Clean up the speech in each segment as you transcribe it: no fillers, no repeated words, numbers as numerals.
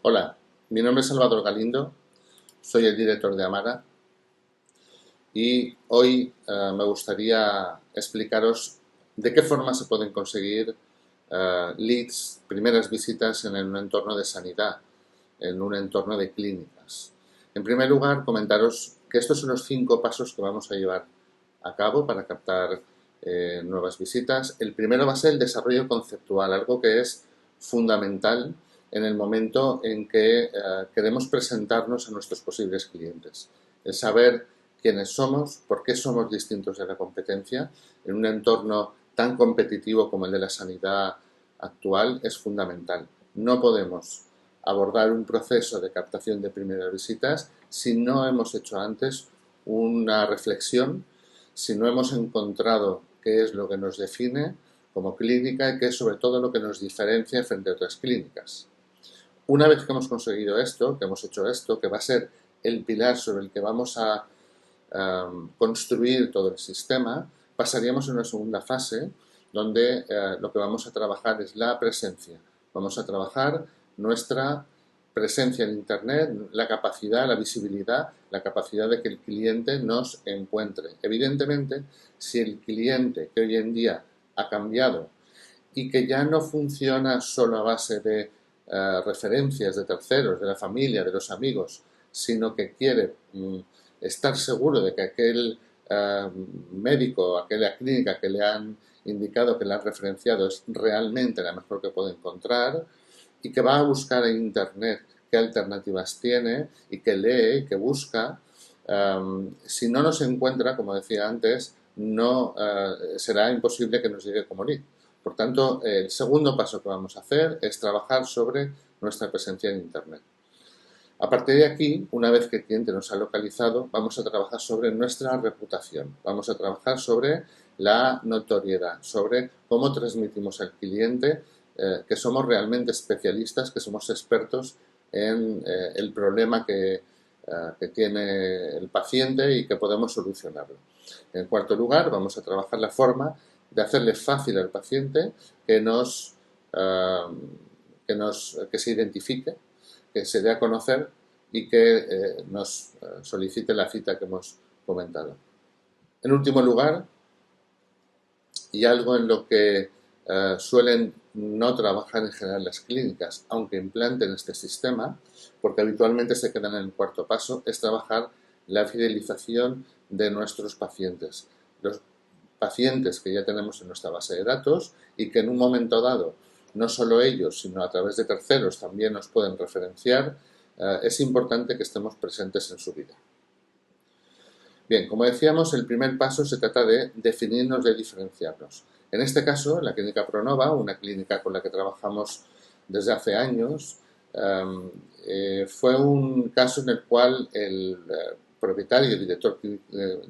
Hola, mi nombre es Salvador Galindo, soy el director de Amara y hoy me gustaría explicaros de qué forma se pueden conseguir leads, primeras visitas en un entorno de sanidad, en un entorno de clínicas. En primer lugar, comentaros que estos son los 5 pasos que vamos a llevar a cabo para captar nuevas visitas. El primero va a ser el desarrollo conceptual, algo que es fundamental en el momento en que queremos presentarnos a nuestros posibles clientes. El saber quiénes somos, por qué somos distintos de la competencia en un entorno tan competitivo como el de la sanidad actual es fundamental. No podemos abordar un proceso de captación de primeras visitas si no hemos hecho antes una reflexión, si no hemos encontrado qué es lo que nos define como clínica y qué es sobre todo lo que nos diferencia frente a otras clínicas. Una vez que hemos conseguido esto, que hemos hecho esto, que va a ser el pilar sobre el que vamos a construir todo el sistema, pasaríamos a una segunda fase donde lo que vamos a trabajar es la presencia. Vamos a trabajar nuestra presencia en Internet, la capacidad, la visibilidad, la capacidad de que el cliente nos encuentre. Evidentemente, si el cliente que hoy en día ha cambiado y que ya no funciona solo a base de referencias de terceros, de la familia, de los amigos, sino que quiere estar seguro de que aquel médico, aquella clínica que le han indicado, que le han referenciado, es realmente la mejor que puede encontrar y que va a buscar en Internet qué alternativas tiene y que lee y que busca. Si no nos encuentra, como decía antes, no será imposible que nos llegue como lead. Por tanto, el segundo paso que vamos a hacer es trabajar sobre nuestra presencia en Internet. A partir de aquí, una vez que el cliente nos ha localizado, vamos a trabajar sobre nuestra reputación, vamos a trabajar sobre la notoriedad, sobre cómo transmitimos al cliente que somos realmente especialistas, que somos expertos en el problema que tiene el paciente y que podemos solucionarlo. En cuarto lugar, vamos a trabajar la forma de hacerle fácil al paciente que se identifique, que se dé a conocer y que nos solicite la cita que hemos comentado. En último lugar, y algo en lo que suelen no trabajar en general las clínicas, aunque implanten este sistema, porque habitualmente se quedan en el cuarto paso, es trabajar la fidelización de nuestros pacientes. Los pacientes que ya tenemos en nuestra base de datos y que en un momento dado, no solo ellos, sino a través de terceros también nos pueden referenciar, es importante que estemos presentes en su vida. Bien, como decíamos, el primer paso se trata de definirnos, de diferenciarnos. En este caso, la clínica Pronova, una clínica con la que trabajamos desde hace años, fue un caso en el cual el propietario y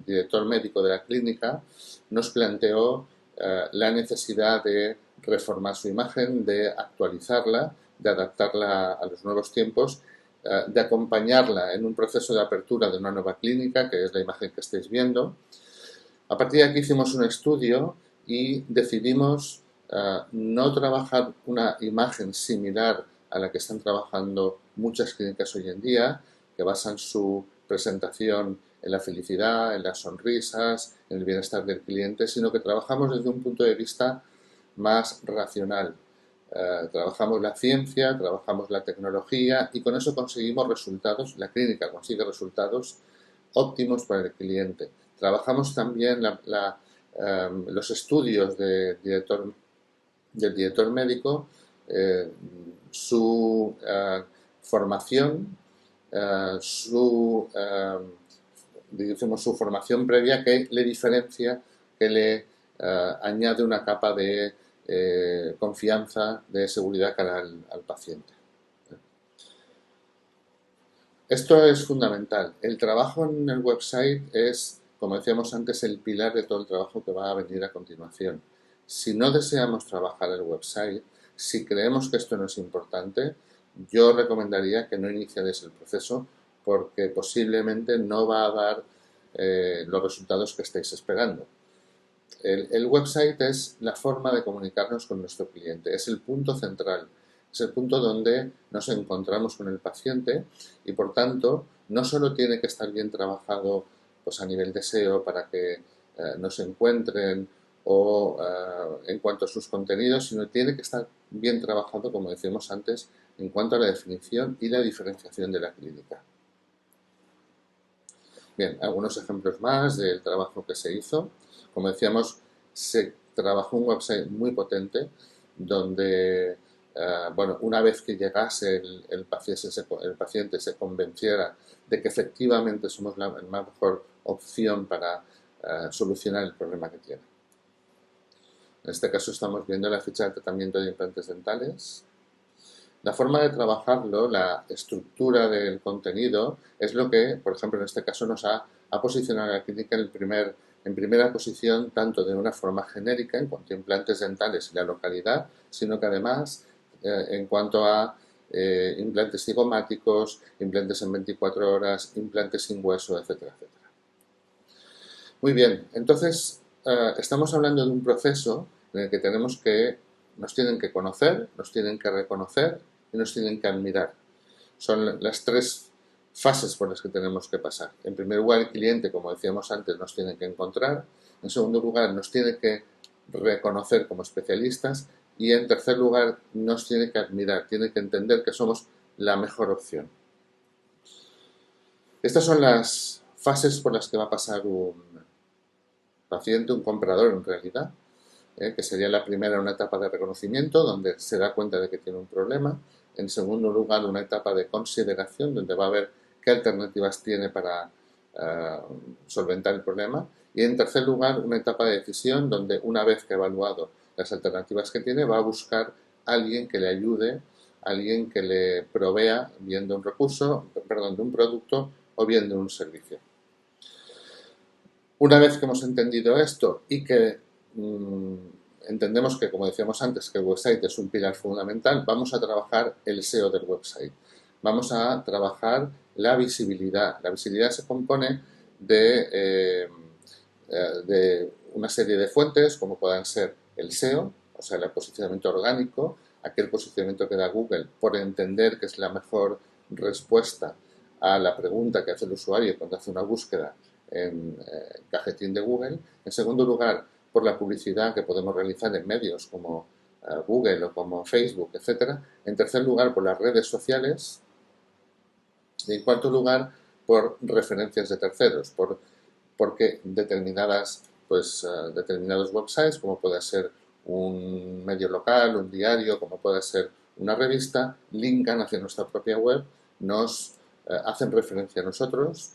director médico de la clínica nos planteó la necesidad de reformar su imagen, de actualizarla, de adaptarla a los nuevos tiempos, de acompañarla en un proceso de apertura de una nueva clínica, que es la imagen que estáis viendo. A partir de aquí hicimos un estudio y decidimos no trabajar una imagen similar a la que están trabajando muchas clínicas hoy en día, que basan su presentación en la felicidad, en las sonrisas, en el bienestar del cliente, sino que trabajamos desde un punto de vista más racional. Trabajamos la ciencia, trabajamos la tecnología y con eso conseguimos resultados, la clínica consigue resultados óptimos para el cliente. Trabajamos también los estudios del director médico, su formación, su formación previa que le diferencia, que le añade una capa de confianza, de seguridad cara al paciente. Esto es fundamental. El trabajo en el website es, como decíamos antes, el pilar de todo el trabajo que va a venir a continuación. Si no deseamos trabajar el website, si creemos que esto no es importante, yo recomendaría que no iniciaréis el proceso porque posiblemente no va a dar los resultados que estáis esperando. El website es la forma de comunicarnos con nuestro cliente, es el punto central. Es el punto donde nos encontramos con el paciente y, por tanto, no solo tiene que estar bien trabajado pues, a nivel de SEO para que nos encuentren o en cuanto a sus contenidos, sino tiene que estar bien trabajado, como decíamos antes, en cuanto a la definición y la diferenciación de la clínica. Bien, algunos ejemplos más del trabajo que se hizo. Como decíamos, se trabajó un website muy potente donde, bueno, una vez que llegase el paciente se convenciera de que efectivamente somos la mejor opción para solucionar el problema que tiene. En este caso estamos viendo la ficha de tratamiento de implantes dentales. La forma de trabajarlo, la estructura del contenido, es lo que, por ejemplo, en este caso nos ha posicionado a la clínica en primera posición, tanto de una forma genérica en cuanto a implantes dentales y la localidad, sino que además, en cuanto a implantes cigomáticos, implantes en 24 horas, implantes sin hueso, etcétera, etcétera. Muy bien, entonces estamos hablando de un proceso en el que nos tienen que conocer, nos tienen que reconocer y nos tienen que admirar. Son las tres fases por las que tenemos que pasar. En primer lugar, el cliente, como decíamos antes, nos tiene que encontrar. En segundo lugar, nos tiene que reconocer como especialistas. Y en tercer lugar, nos tiene que admirar, tiene que entender que somos la mejor opción. Estas son las fases por las que va a pasar un paciente, un comprador en realidad, que sería la primera una etapa de reconocimiento, donde se da cuenta de que tiene un problema. En segundo lugar, una etapa de consideración, donde va a ver qué alternativas tiene para solventar el problema. Y en tercer lugar, una etapa de decisión, donde una vez que ha evaluado las alternativas que tiene, va a buscar a alguien que le ayude, alguien que le provea bien de un recurso, perdón, de un producto o bien de un servicio. Una vez que hemos entendido esto y que entendemos que, como decíamos antes, que el website es un pilar fundamental, vamos a trabajar el SEO del website. Vamos a trabajar la visibilidad. La visibilidad se compone de una serie de fuentes, como puedan ser el SEO, o sea, el posicionamiento orgánico, aquel posicionamiento que da Google por entender que es la mejor respuesta a la pregunta que hace el usuario cuando hace una búsqueda en cajetín de Google. En segundo lugar, por la publicidad que podemos realizar en medios como Google o como Facebook, etc. En tercer lugar, por las redes sociales. Y en cuarto lugar, por referencias de terceros, porque determinados websites, como puede ser un medio local, un diario, como puede ser una revista, linkan hacia nuestra propia web, nos hacen referencia a nosotros,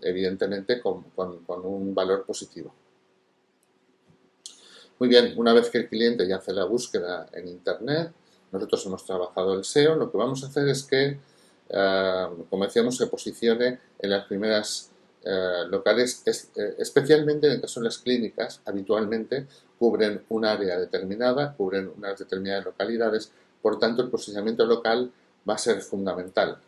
evidentemente con un valor positivo. Muy bien, una vez que el cliente ya hace la búsqueda en Internet, nosotros hemos trabajado el SEO, lo que vamos a hacer es que, como decíamos, se posicione en las primeras locales, especialmente en el caso de las clínicas, habitualmente cubren un área determinada, cubren unas determinadas localidades, por tanto el posicionamiento local va a ser fundamental.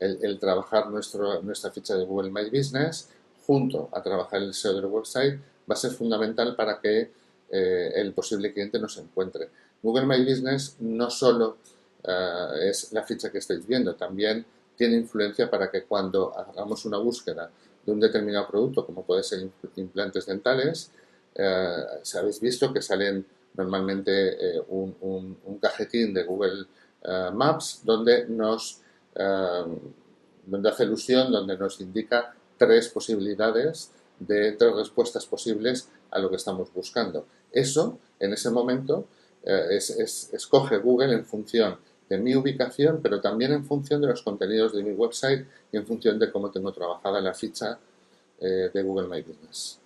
El trabajar nuestra ficha de Google My Business junto a trabajar el SEO del website va a ser fundamental para que el posible cliente nos encuentre. Google My Business no solo es la ficha que estáis viendo, también tiene influencia para que cuando hagamos una búsqueda de un determinado producto, como puede ser implantes dentales, habéis visto que salen normalmente un cajetín de Google Maps donde hace alusión, donde nos indica tres posibilidades de tres respuestas posibles a lo que estamos buscando. Eso, en ese momento, escoge Google en función de mi ubicación, pero también en función de los contenidos de mi website y en función de cómo tengo trabajada la ficha de Google My Business.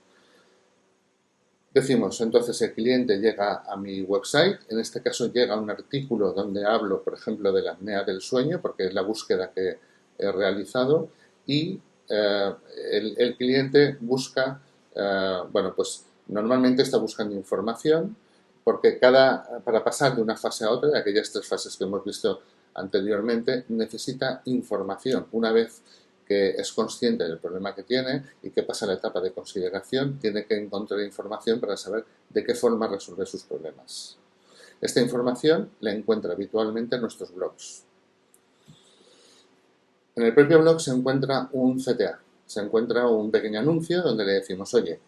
Decimos, entonces el cliente llega a mi website, en este caso llega a un artículo donde hablo, por ejemplo, de la apnea del sueño, porque es la búsqueda que he realizado, y el cliente busca, bueno, pues normalmente está buscando información, porque para pasar de una fase a otra, de aquellas tres fases que hemos visto anteriormente, necesita información. Una vez que es consciente del problema que tiene y que pasa la etapa de consideración, tiene que encontrar información para saber de qué forma resolver sus problemas. Esta información la encuentra habitualmente en nuestros blogs. En el propio blog se encuentra un CTA, se encuentra un pequeño anuncio donde le decimos, oye,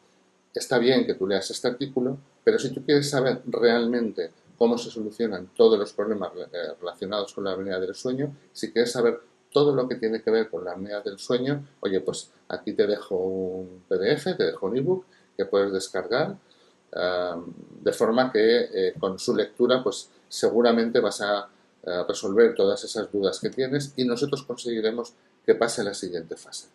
está bien que tú leas este artículo, pero si tú quieres saber realmente cómo se solucionan todos los problemas relacionados con la apnea del sueño, si quieres saber todo lo que tiene que ver con la apnea del sueño, oye, pues aquí te dejo un PDF, te dejo un ebook que puedes descargar, de forma que con su lectura pues seguramente vas a resolver todas esas dudas que tienes y nosotros conseguiremos que pase a la siguiente fase.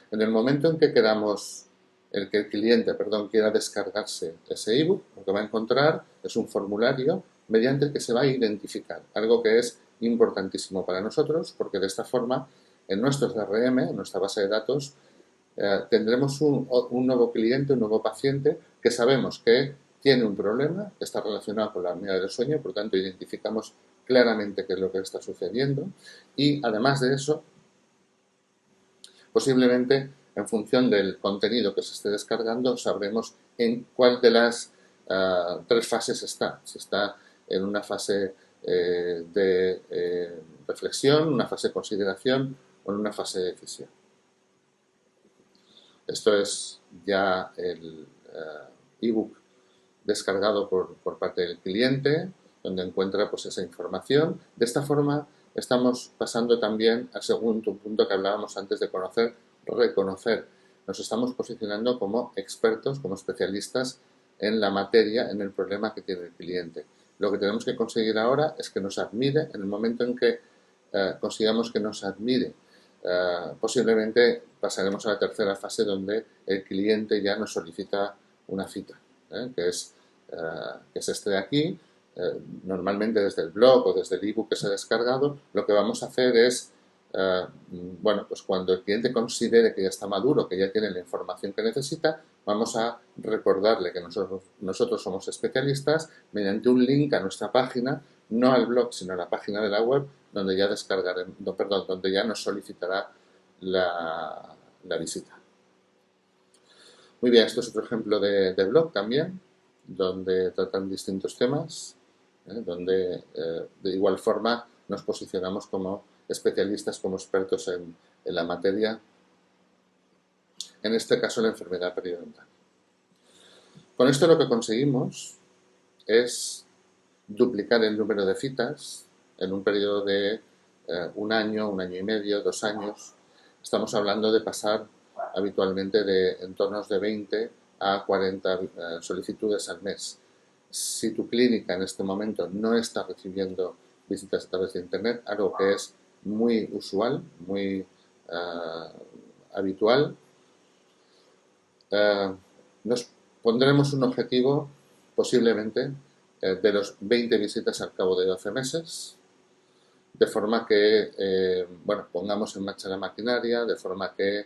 En el momento en que queramos, el que el cliente, quiera descargarse ese ebook, lo que va a encontrar es un formulario mediante el que se va a identificar, algo que es importantísimo para nosotros porque de esta forma en nuestro CRM, en nuestra base de datos, tendremos un nuevo cliente, un nuevo paciente que sabemos que tiene un problema que está relacionado con la apnea del sueño, por lo tanto identificamos claramente qué es lo que está sucediendo y además de eso, posiblemente en función del contenido que se esté descargando sabremos en cuál de las tres fases está, si está en una fase de reflexión, una fase de consideración o en una fase de decisión. Esto es ya el ebook descargado por parte del cliente, donde encuentra pues, esa información. De esta forma estamos pasando también al segundo punto que hablábamos antes de conocer, reconocer. Nos estamos posicionando como expertos, como especialistas en la materia, en el problema que tiene el cliente. Lo que tenemos que conseguir ahora es que nos admire. En el momento en que consigamos que nos admire, posiblemente pasaremos a la tercera fase donde el cliente ya nos solicita una cita, que es este de aquí. Normalmente desde el blog o desde el ebook que se ha descargado, lo que vamos a hacer es, pues cuando el cliente considere que ya está maduro, que ya tiene la información que necesita, vamos a recordarle que nosotros somos especialistas mediante un link a nuestra página, no al blog, sino a la página de la web, donde ya donde ya nos solicitará la visita. Muy bien, esto es otro ejemplo de blog también, donde tratan distintos temas, donde de igual forma nos posicionamos como especialistas, como expertos en la materia, en este caso la enfermedad periodontal. Con esto lo que conseguimos es duplicar el número de citas en un periodo de un año y medio, 2 años. Estamos hablando de pasar habitualmente de entornos de 20 a 40 solicitudes al mes. Si tu clínica en este momento no está recibiendo visitas a través de Internet, algo que es muy usual, muy habitual, nos pondremos un objetivo posiblemente de los 20 visitas al cabo de 12 meses, de forma que pongamos en marcha la maquinaria, de forma que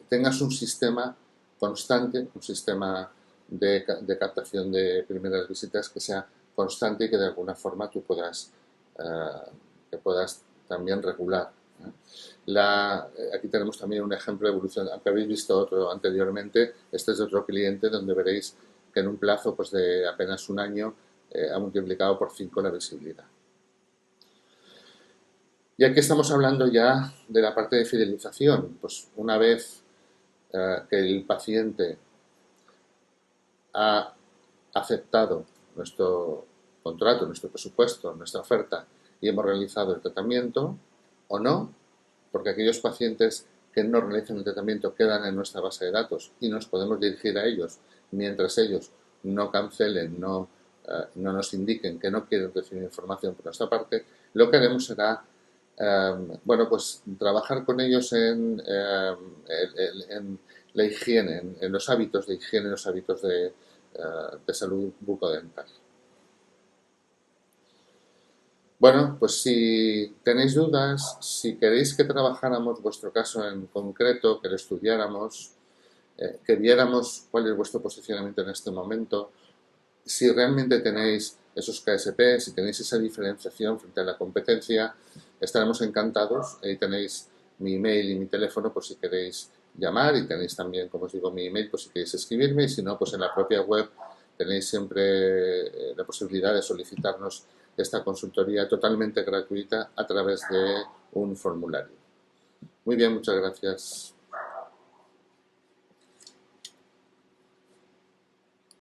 tengas un sistema constante, un sistema de captación de primeras visitas que sea constante y que de alguna forma tú puedas también regular. Aquí tenemos también un ejemplo de evolución, aunque habéis visto otro anteriormente. Este es de otro cliente donde veréis que en un plazo pues, de apenas un año ha multiplicado por 5 la visibilidad. Y aquí estamos hablando ya de la parte de fidelización. Pues una vez que el paciente ha aceptado nuestro contrato, nuestro presupuesto, nuestra oferta y hemos realizado el tratamiento o no, porque aquellos pacientes que no realizan el tratamiento quedan en nuestra base de datos y nos podemos dirigir a ellos mientras ellos no cancelen, no nos indiquen que no quieren recibir información por nuestra parte, lo que haremos será trabajar con ellos en la higiene, en los hábitos de higiene, los hábitos de salud bucodental. Bueno, pues si tenéis dudas, si queréis que trabajáramos vuestro caso en concreto, que lo estudiáramos, que viéramos cuál es vuestro posicionamiento en este momento, si realmente tenéis esos KSP, si tenéis esa diferenciación frente a la competencia, estaremos encantados. Ahí tenéis mi email y mi teléfono por si queréis llamar y tenéis también, como os digo, mi email por si queréis escribirme y si no, pues en la propia web tenéis siempre la posibilidad de solicitarnos esta consultoría totalmente gratuita a través de un formulario. Muy bien, muchas gracias.